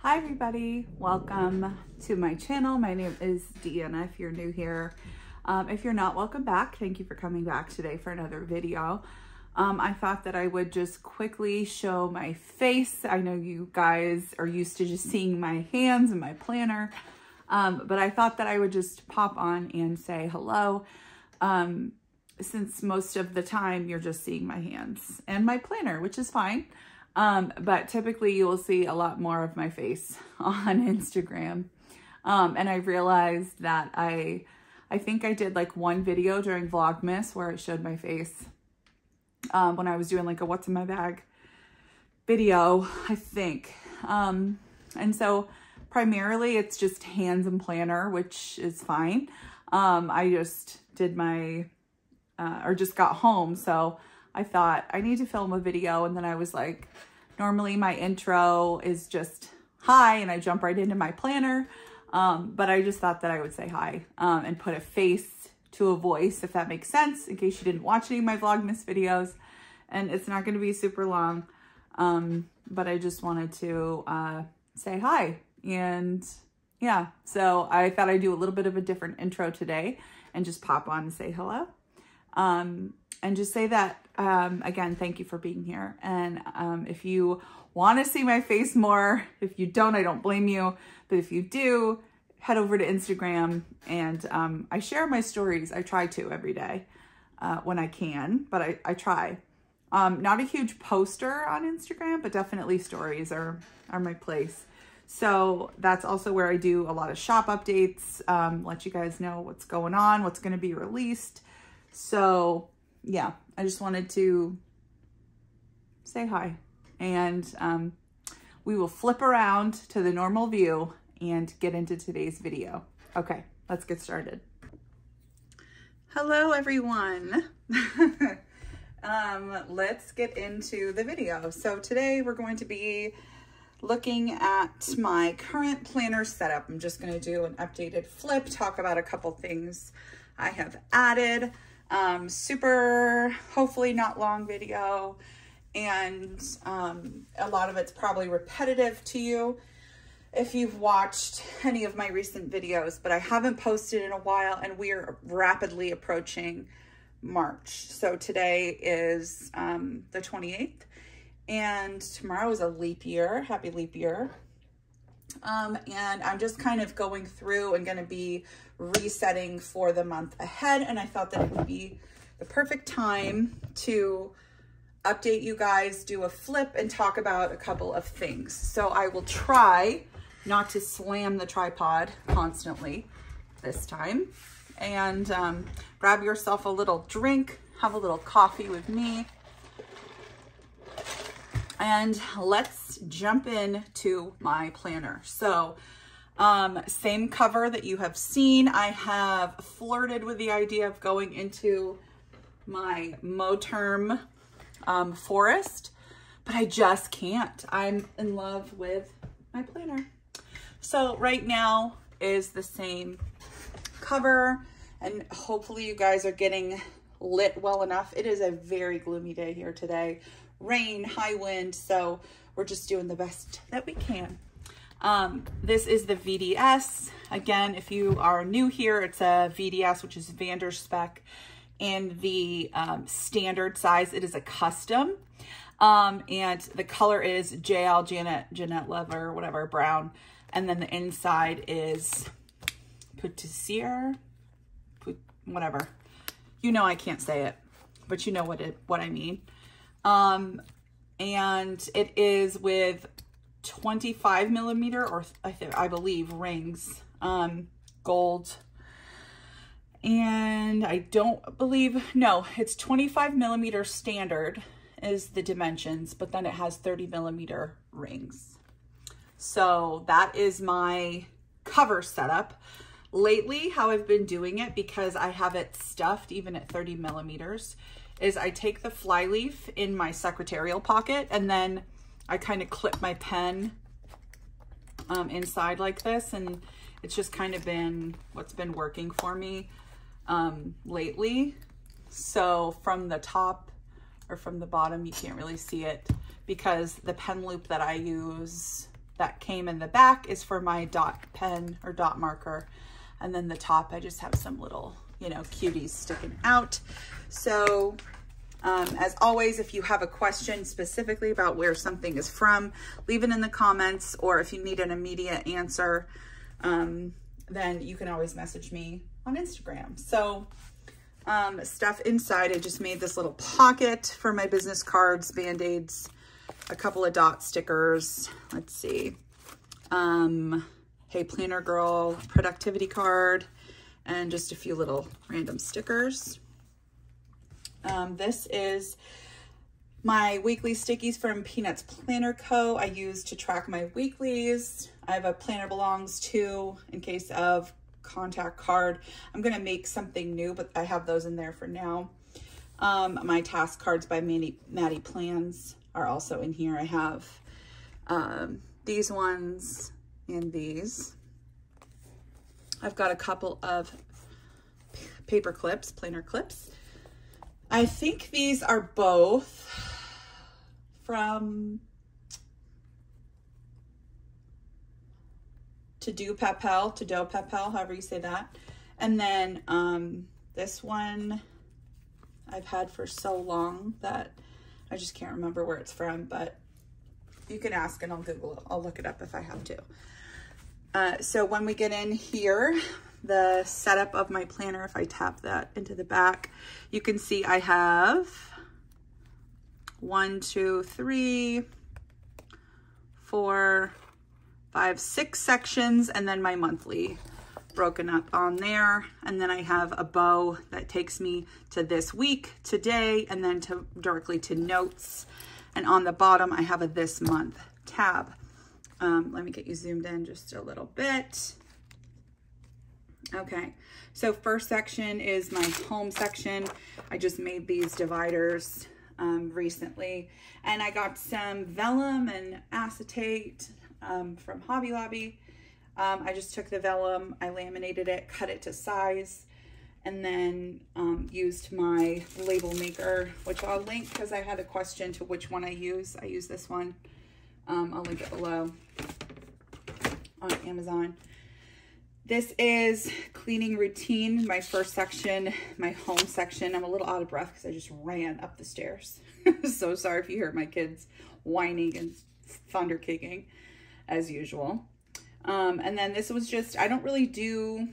Hi everybody, welcome to my channel. My name is Deanna if you're new here. If you're not, welcome back. Thank you for coming back today for another video. I thought that I would just quickly show my face. I know you guys are used to just seeing my hands and my planner, but I thought that I would just pop on and say hello, since most of the time you're just seeing my hands and my planner, which is fine. But typically you will see a lot more of my face on Instagram. And I realized that I think I did like one video during Vlogmas where I showed my face, when I was doing like a what's in my bag video, I think. And so primarily it's just hands and planner, which is fine. I just did my, or just got home. So I thought I need to film a video, and then I was like, normally my intro is just hi and I jump right into my planner, but I just thought that I would say hi and put a face to a voice, if that makes sense, in case you didn't watch any of my Vlogmas videos. And it's not going to be super long, but I just wanted to say hi. And yeah, so I thought I'd do a little bit of a different intro today and just pop on and say hello. And just say that, again, thank you for being here. And if you want to see my face more, if you don't, I don't blame you. But if you do, head over to Instagram, and I share my stories. I try to every day when I can, but I try. Not a huge poster on Instagram, but definitely stories are my place. So that's also where I do a lot of shop updates, let you guys know what's going on, what's going to be released. So yeah, I just wanted to say hi, and we will flip around to the normal view and get into today's video. Okay, let's get started. Hello everyone. Let's get into the video. So today we're going to be looking at my current planner setup. I'm just going to do an updated flip, talk about a couple things I have added. Super, hopefully not long video, and a lot of it's probably repetitive to you if you've watched any of my recent videos, but I haven't posted in a while, and we are rapidly approaching March. So today is the 28th, and tomorrow is a leap year. Happy leap year. And I'm just kind of going through and going to be resetting for the month ahead. And I thought that it would be the perfect time to update you guys, do a flip, and talk about a couple of things. So I will try not to slam the tripod constantly this time. And grab yourself a little drink, have a little coffee with me. And let's jump into my planner. So same cover that you have seen. I have flirted with the idea of going into my Moterm forest, but I just can't. I'm in love with my planner. So right now is the same cover, and hopefully you guys are getting lit well enough. It is a very gloomy day here today. Rain, high wind, so we're just doing the best that we can. This is the VDS. Again, if you are new here, it's a VDS, which is Spek, and the standard size. It is a custom, and the color is JL Jeanette Leather, whatever, brown, and then the inside is Poussiere, whatever. You know I can't say it, but you know what I mean. And it is with 25 millimeter, or I believe rings, gold. And I don't believe, no, it's 25 millimeter standard is the dimensions, but then it has 30 millimeter rings. So that is my cover setup. Lately, how I've been doing it, because I have it stuffed even at 30 millimeters, is I take the flyleaf in my secretarial pocket, and then I kind of clip my pen inside like this, and it's just kind of been what's been working for me lately. So from the top or from the bottom, you can't really see it because the pen loop that I use that came in the back is for my dot pen or dot marker. And then the top, I just have some little, you know, cuties sticking out. So as always, if you have a question specifically about where something is from, leave it in the comments, or if you need an immediate answer, then you can always message me on Instagram. So stuff inside, I just made this little pocket for my business cards, Band-Aids, a couple of dot stickers. Let's see. Hey Planner Girl productivity card, and just a few little random stickers. This is my weekly stickies from Peanuts Planner Co. I use to track my weeklies. I have a Planner Belongs To in case of contact card. I'm going to make something new, but I have those in there for now. My task cards by Maddie Plans are also in here. I have these ones and these. I've got a couple of paper clips, planner clips. I think these are both from To Do Papel, however you say that. And then this one I've had for so long that I just can't remember where it's from, but you can ask and I'll Google it. I'll look it up if I have to. So when we get in here, the setup of my planner, if I tap that into the back, you can see I have 1, 2, 3, 4, 5, 6 sections, and then my monthly broken up on there. And then I have a bow that takes me to this week, today, and then directly to notes. And on the bottom, I have a this month tab. Let me get you zoomed in just a little bit. Okay, so first section is my home section. I just made these dividers recently, and I got some vellum and acetate from Hobby Lobby. I just took the vellum, I laminated it, cut it to size, and then used my label maker, which I'll link because I had a question to which one I use. I use this one. I'll link it below on Amazon. This is cleaning routine, my first section, my home section. I'm a little out of breath because I just ran up the stairs. So sorry if you hear my kids whining and thunder kicking as usual. And then this was just, I don't really do,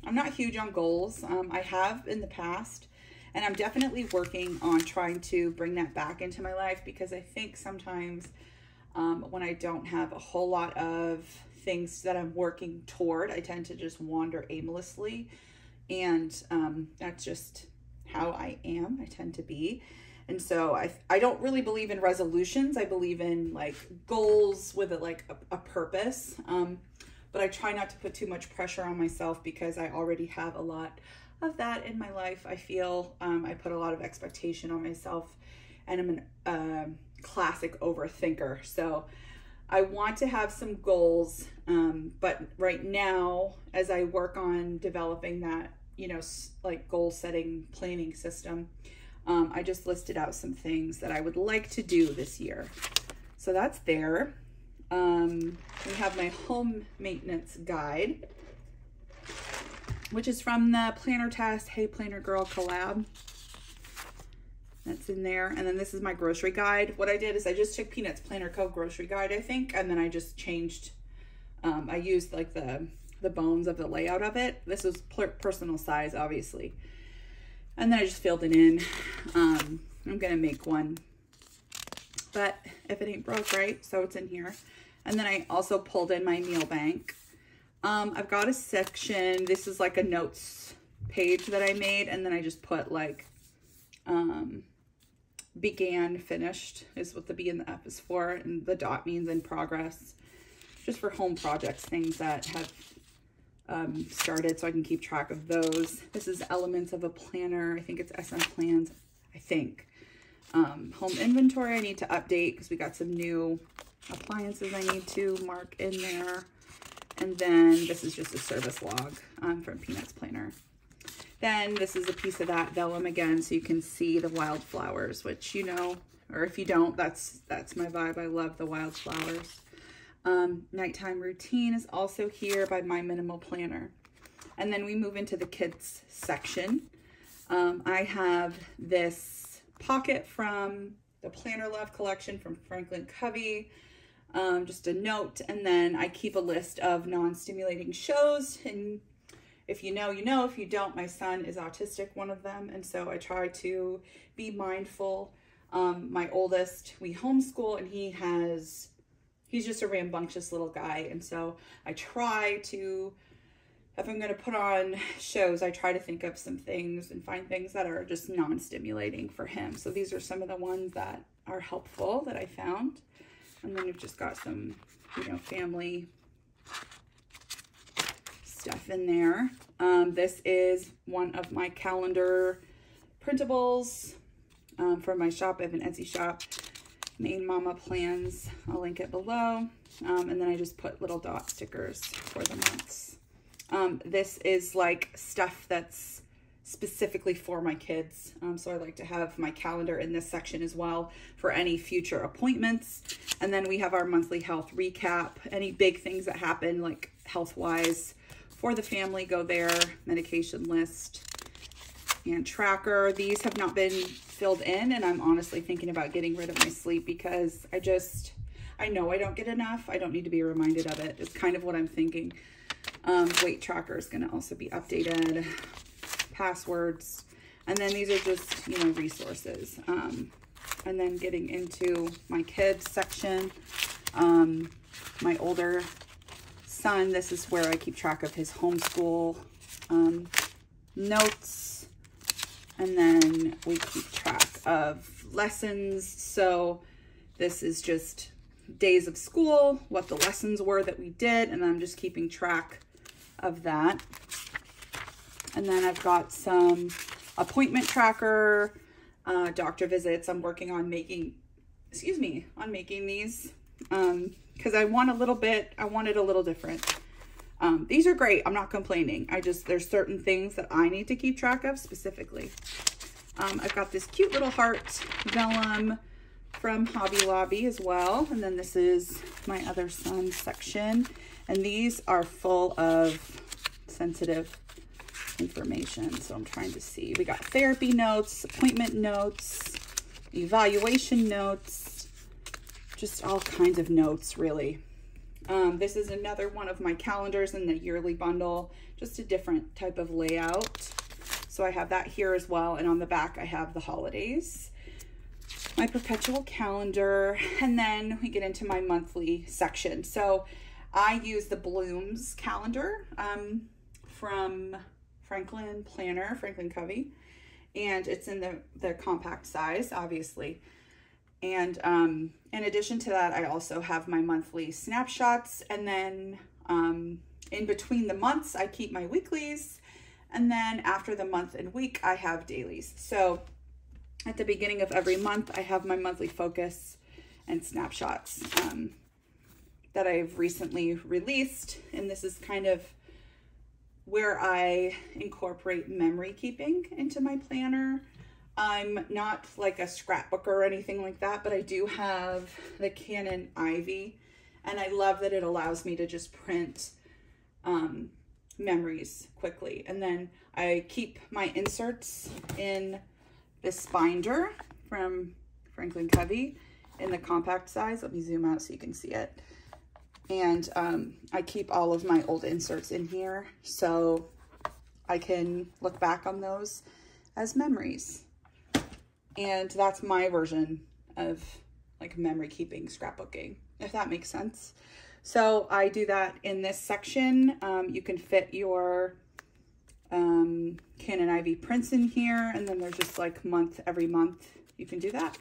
I'm not huge on goals. I have in the past, and I'm definitely working on trying to bring that back into my life, because I think sometimes when I don't have a whole lot of things that I'm working toward, I tend to just wander aimlessly, and that's just how I am. I tend to be. And so I don't really believe in resolutions. I believe in like goals with a purpose. But I try not to put too much pressure on myself, because I already have a lot of that in my life. I feel I put a lot of expectation on myself, and I'm a classic overthinker. So I want to have some goals, but right now, as I work on developing that, you know, like goal setting planning system, I just listed out some things that I would like to do this year. So that's there. We have my home maintenance guide, which is from the Planner Test Hey Planner Girl collab. That's in there. And then this is my grocery guide. What I did is I just took Peanuts Planner Co. grocery guide, I think, and then I just changed, I used like the bones of the layout of it. This was personal size, obviously. And then I just filled it in. I'm gonna make one, but if it ain't broke, right? So it's in here. And then I also pulled in my meal bank. I've got a section, this is like a notes page that I made, and then I just put like, began, finished is what the B and the F is for, and the dot means in progress, just for home projects, things that have started, so I can keep track of those. This is elements of a planner. I think it's SM Plans, I think. Home inventory I need to update because we got some new appliances I need to mark in there. And then this is just a service log from Peanuts Planner. Then this is a piece of that vellum again, so you can see the wildflowers, which, you know, or if you don't, that's my vibe. I love the wildflowers. Nighttime routine is also here by My Minimal Planner. And then we move into the kids section. I have this pocket from the Planner Love collection from Franklin Covey, just a note, and then I keep a list of non-stimulating shows, and if you know, you know. If you don't, my son is autistic, one of them, and so I try to be mindful. My oldest, we homeschool, and he's just a rambunctious little guy, and so I try to, if I'm going to put on shows, I try to think of some things and find things that are just non-stimulating for him. So these are some of the ones that are helpful that I found. And then we've just got some, you know, family stuff in there. This is one of my calendar printables from my shop. I have an Etsy shop, Maine Mama Plans. I'll link it below. And then I just put little dot stickers for the months. This is like stuff that's specifically for my kids. So I like to have my calendar in this section as well for any future appointments. And then we have our monthly health recap, any big things that happen like health-wise for the family go there, medication list and tracker. These have not been filled in, and I'm honestly thinking about getting rid of my sleep because I know I don't get enough. I don't need to be reminded of it. It's kind of what I'm thinking. Weight tracker is going to also be updated, passwords, and then these are just, you know, resources. And then getting into my kids section, my older son, this is where I keep track of his homeschool notes, and then we keep track of lessons. So this is just days of school, what the lessons were that we did, and I'm just keeping track of that. And then I've got some appointment tracker, doctor visits. I'm working on making, making these because I want it a little different. These are great. I'm not complaining. There's certain things that I need to keep track of specifically. I've got this cute little heart vellum from Hobby Lobby as well. And then this is my other son's section. And these are full of sensitive information. So I'm trying to see. We got therapy notes, appointment notes, evaluation notes, just all kinds of notes, really. This is another one of my calendars in the yearly bundle, just a different type of layout. So I have that here as well. And on the back, I have the holidays, my perpetual calendar, and then we get into my monthly section. So I use the Blooms calendar from Franklin Covey, and it's in the compact size, obviously. And in addition to that, I also have my monthly snapshots, and then in between the months, I keep my weeklies, and then after the month and week, I have dailies. So at the beginning of every month, I have my monthly focus and snapshots that I've recently released, and this is kind of where I incorporate memory keeping into my planner. I'm not like a scrapbooker or anything like that, but I do have the Canon Ivy, and I love that it allows me to just print memories quickly. And then I keep my inserts in this binder from Franklin Covey in the compact size. Let me zoom out so you can see it. And I keep all of my old inserts in here so I can look back on those as memories. And that's my version of like memory keeping, scrapbooking, if that makes sense. So I do that in this section. You can fit your Canon Ivy prints in here, and then there's just like every month you can do that.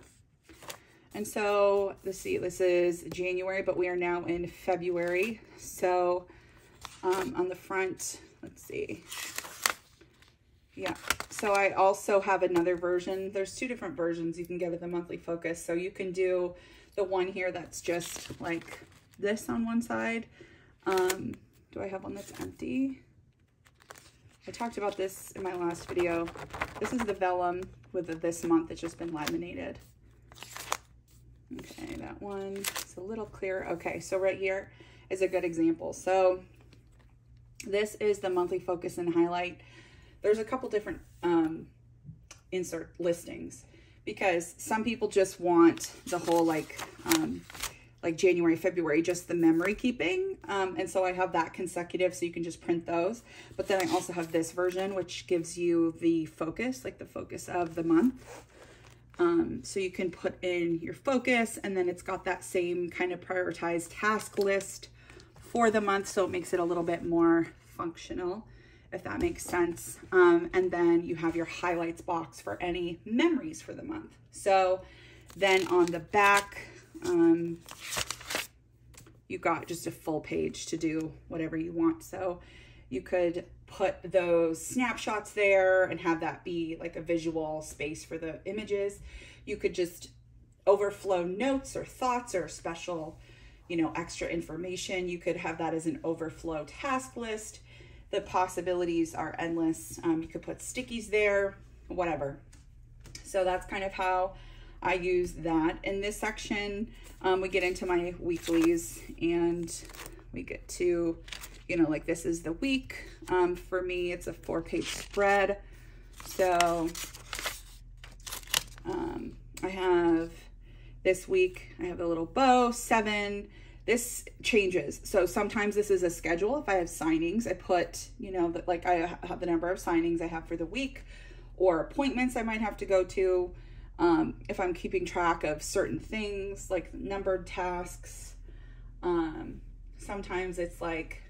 And so let's see, this is January, but we are now in February. So on the front, let's see. Yeah, so I also have another version. There's two different versions you can get of the monthly focus. So you can do the one here that's just like this on one side. Do I have one that's empty? I talked about this in my last video. This is the vellum with this month. It's just been laminated. Okay, that one is a little clearer. Okay, so right here is a good example. So this is the monthly focus and highlight. There's a couple different insert listings because some people just want the whole like January, February, just the memory keeping. And so I have that consecutive, so you can just print those. But then I also have this version, which gives you the focus, like the focus of the month. So you can put in your focus, and then it's got that same kind of prioritized task list for the month. So it makes it a little bit more functional, if that makes sense. And then you have your highlights box for any memories for the month. So then on the back, you got just a full page to do whatever you want. So you could put those snapshots there and have that be like a visual space for the images. You could just overflow notes or thoughts or special, you know, extra information. You could have that as an overflow task list. The possibilities are endless. You could put stickies there, whatever. So that's kind of how I use that. In this section, we get into my weeklies, and we get to, you know, like this is the week. For me, it's a 4-page spread. So I have this week, I have a little bow, 7. This changes. So sometimes this is a schedule. If I have signings, I put, you know, that like I have the number of signings I have for the week, or appointments I might have to go to. If I'm keeping track of certain things like numbered tasks, sometimes it's like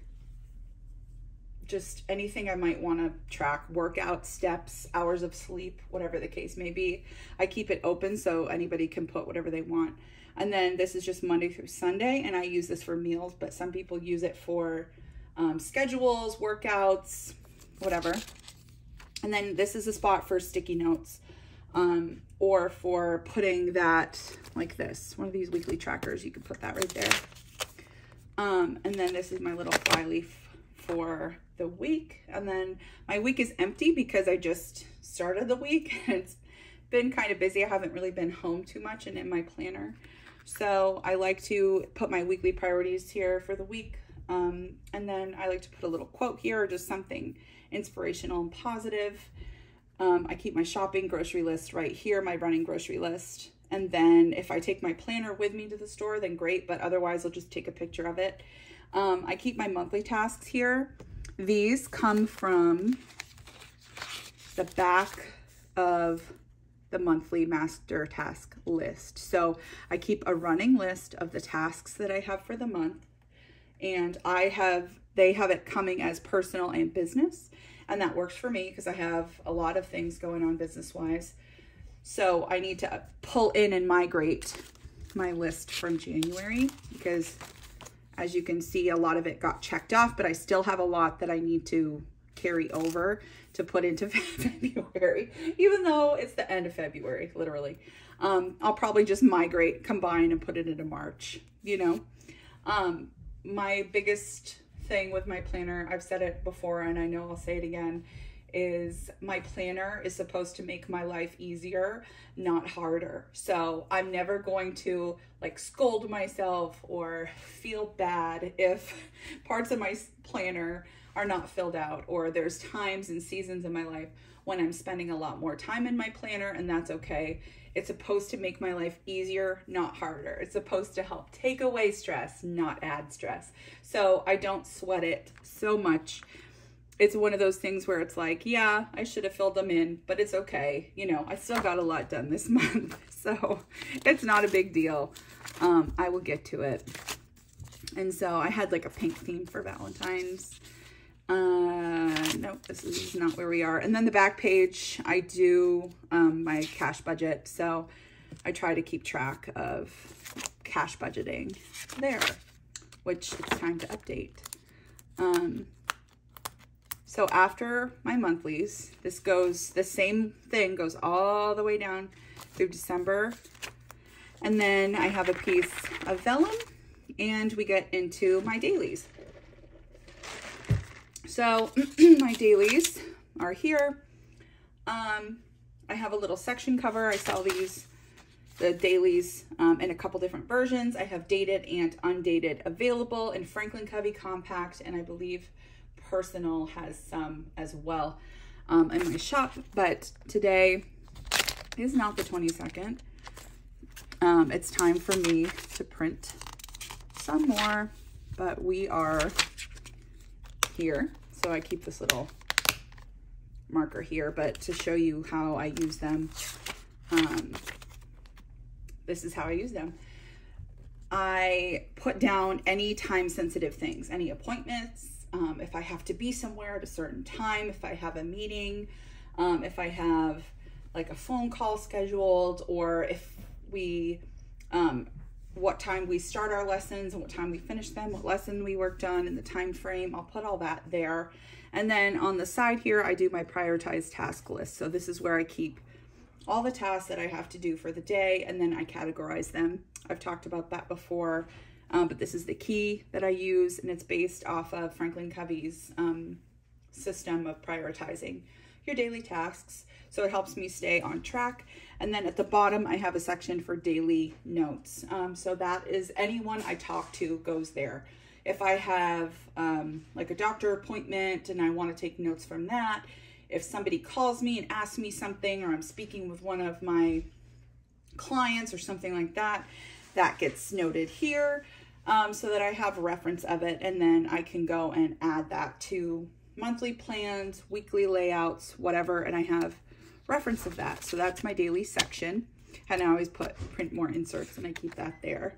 just anything I might want to track, workout steps, hours of sleep, whatever the case may be. I keep it open so anybody can put whatever they want. And then this is just Monday through Sunday, and I use this for meals, but some people use it for schedules, workouts, whatever. And then this is a spot for sticky notes, or for putting that like this, one of these weekly trackers, you could put that right there. And then this is my little flyleaf for the week. And then my week is empty because I just started the week and it's been kind of busy. I haven't really been home too much and in my planner. So I like to put my weekly priorities here for the week. And then I like to put a little quote here, or just something inspirational and positive. I keep my shopping grocery list right here, my running grocery list. And then if I take my planner with me to the store, then great, but otherwise I'll just take a picture of it. I keep my monthly tasks here. These come from the back of the monthly master task list. So I keep a running list of the tasks that I have for the month, and they have it coming as personal and business, and that works for me because I have a lot of things going on business-wise. So I need to pull in and migrate my list from January because, as you can see, a lot of it got checked off, but I still have a lot that I need to carry over to put into February, even though it's the end of February, literally. I'll probably just migrate, combine, and put it into March, you know. My biggest thing with my planner, I've said it before and I know I'll say it again, is my planner is supposed to make my life easier, not harder. So I'm never going to like scold myself or feel bad if parts of my planner are not filled out, or there's times and seasons in my life when I'm spending a lot more time in my planner, and that's okay. It's supposed to make my life easier, not harder. It's supposed to help take away stress, not add stress. So I don't sweat it so much. It's one of those things where it's like, yeah, I should have filled them in, but it's okay. You know, I still got a lot done this month, so it's not a big deal. I will get to it. And so I had like a pink theme for Valentine's. Nope, this is not where we are. And then the back page, I do my cash budget. So I try to keep track of cash budgeting there, which it's time to update. So after my monthlies, the same thing goes all the way down through December. And then I have a piece of vellum, and we get into my dailies. So my dailies are here. I have a little section cover. I sell these the dailies in a couple different versions. I have dated and undated available in Franklin Covey Compact, and I believe Personal has some as well in my shop. But today is not the 22nd. It's time for me to print some more, but we are here. So I keep this little marker here, but to show you how I use them, this is how I use them. I put down any time sensitive things, any appointments, if I have to be somewhere at a certain time, if I have a meeting, if I have like a phone call scheduled, or if we, what time we start our lessons and what time we finish them, what lesson we worked on and the time frame. I'll put all that there. And then on the side here, I do my prioritized task list. So this is where I keep all the tasks that I have to do for the day, and then I categorize them. I've talked about that before, but this is the key that I use, and it's based off of Franklin Covey's system of prioritizing your daily tasks. So it helps me stay on track. And then at the bottom, I have a section for daily notes. So that is anyone I talk to goes there. If I have like a doctor appointment and I want to take notes from that, if somebody calls me and asks me something, or I'm speaking with one of my clients or something like that, that gets noted here so that I have reference of it. And then I can go and add that to monthly plans, weekly layouts, whatever, and I have reference of that. So that's my daily section. And I always print more inserts, and I keep that there.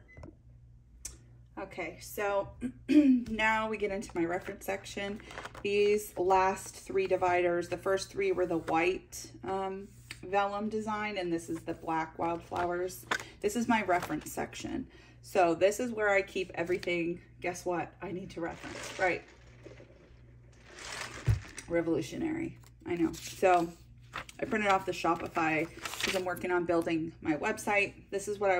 Okay, so now we get into my reference section. These last three dividers, the first three were the white vellum design, and this is the black wildflowers. This is my reference section. So this is where I keep everything. Guess what? I need to reference, right? Revolutionary, I know. So I printed off the Shopify because I'm working on building my website. This is what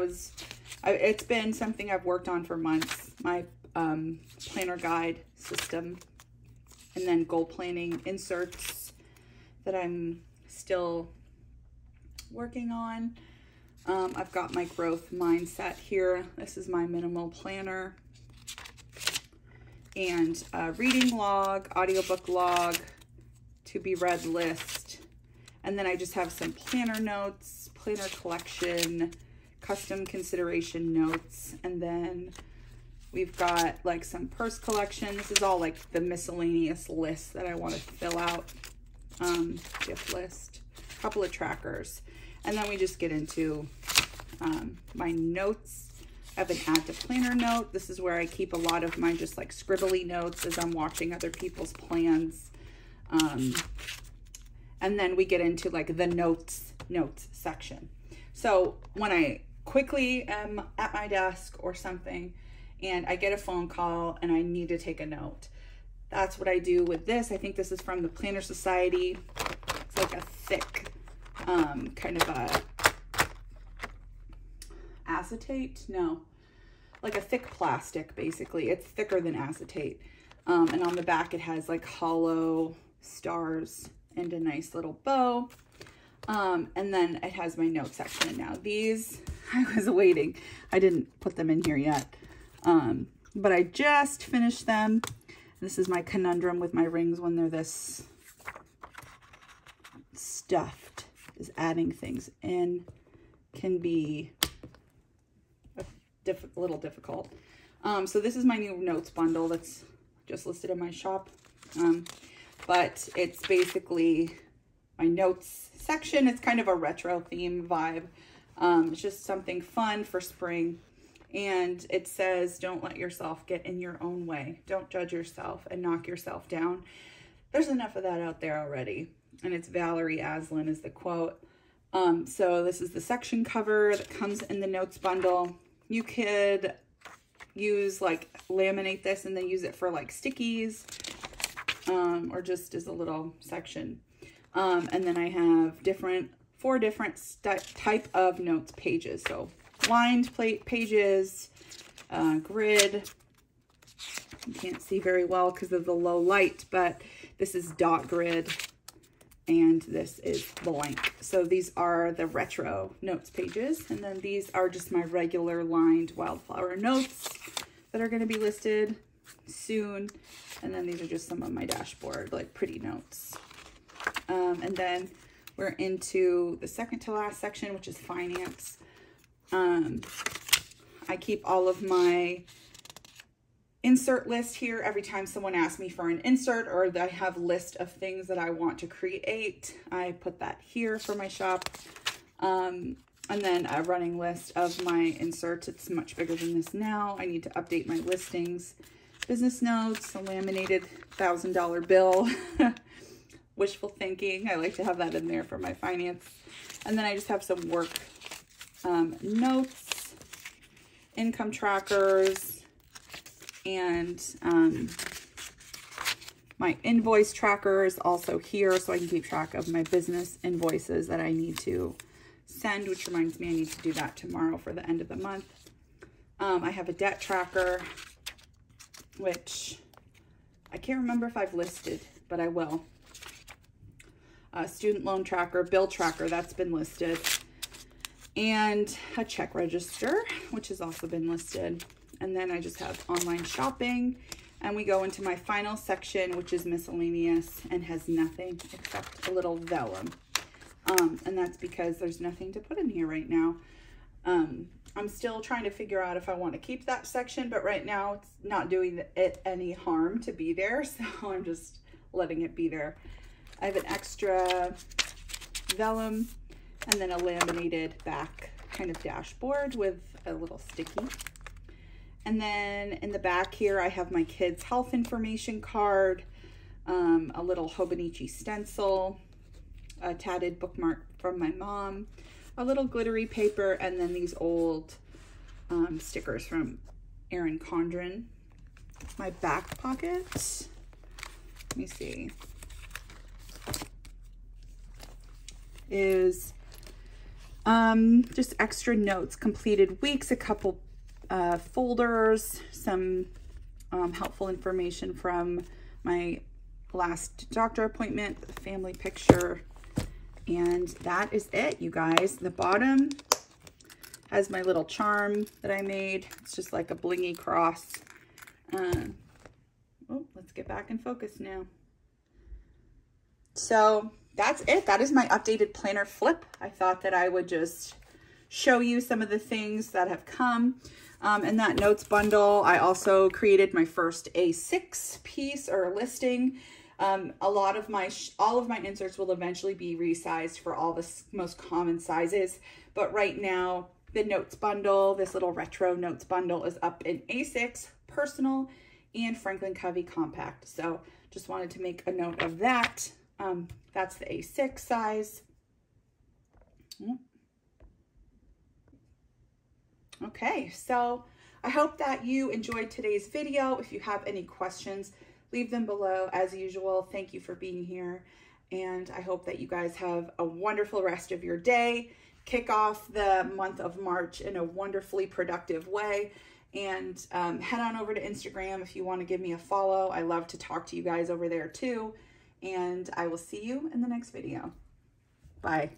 it's been something I've worked on for months. My planner guide system, and then goal planning inserts that I'm still working on. I've got my growth mindset here. This is my minimal planner, and reading log, audiobook log, to be read list. And then I just have some planner notes, planner collection, custom consideration notes, and then we've got like some purse collection. This is all like the miscellaneous list that I want to fill out, gift list, a couple of trackers, and then we just get into my notes. I have an add to planner note. This is where I keep a lot of my just like scribbly notes as I'm watching other people's plans. And then we get into like the notes section. So when I quickly am at my desk or something and I get a phone call and I need to take a note, that's what I do with this. I think this is from the Planner Society. It's like a thick kind of a acetate, no, like a thick plastic basically. It's thicker than acetate, and on the back it has like hollow stars and a nice little bow, and then it has my note section. Now these, I was waiting, I didn't put them in here yet, but I just finished them. This is my conundrum with my rings when they're this stuffed, is adding things in can be a little difficult. So this is my new notes bundle that's just listed in my shop. But it's basically my notes section. It's kind of a retro theme vibe. It's just something fun for spring. And it says, don't let yourself get in your own way. Don't judge yourself and knock yourself down. There's enough of that out there already. And it's Valerie Aslan is the quote. So this is the section cover that comes in the notes bundle. You could use like laminate this and then use it for like stickies, or just as a little section. And then I have four different type of notes pages. So lined pages, grid. You can't see very well because of the low light, but this is dot grid. and this is blank. So these are the retro notes pages, and then these are just my regular lined wildflower notes that are going to be listed soon. And then these are just some of my dashboard, like pretty notes. And then we're into the second to last section, which is finance. I keep all of my insert list here every time someone asks me for an insert, or I have a list of things that I want to create. I put that here for my shop. And then a running list of my inserts. It's much bigger than this now. I need to update my listings. Business notes, a laminated $1,000 bill. Wishful thinking. I like to have that in there for my finance. And then I just have some work notes, income trackers, and my invoice tracker is also here, so I can keep track of my business invoices that I need to send, which reminds me I need to do that tomorrow for the end of the month. I have a debt tracker, which I can't remember if I've listed, but I will. Student loan tracker, bill tracker, that's been listed. And a check register, which has also been listed. And then I just have online shopping. And we go into my final section, which is miscellaneous and has nothing except a little vellum. And that's because there's nothing to put in here right now. I'm still trying to figure out if I want to keep that section, but right now it's not doing it any harm to be there. So I'm just letting it be there. I have an extra vellum and then a laminated back kind of dashboard with a little sticky. And then in the back here, I have my kids' health information card, a little Hobonichi stencil, a tatted bookmark from my mom, a little glittery paper, and then these old stickers from Erin Condren. My back pocket, let me see, is just extra notes, completed weeks, a couple folders, some helpful information from my last doctor appointment, the family picture, and that is it, you guys. The bottom has my little charm that I made. It's just like a blingy cross. Oh, let's get back in focus now. So that's it. That is my updated planner flip. I thought that I would just show you some of the things that have come. In that notes bundle, I also created my first A6 piece or listing. All of my inserts will eventually be resized for all the most common sizes. But right now, the notes bundle, this little retro notes bundle, is up in A6, personal, and Franklin Covey compact. So just wanted to make a note of that. That's the A6 size. Okay, so I hope that you enjoyed today's video. If you have any questions, leave them below as usual. Thank you for being here. And I hope that you guys have a wonderful rest of your day. Kick off the month of March in a wonderfully productive way. And head on over to Instagram if you want to give me a follow. I love to talk to you guys over there too. And I will see you in the next video. Bye.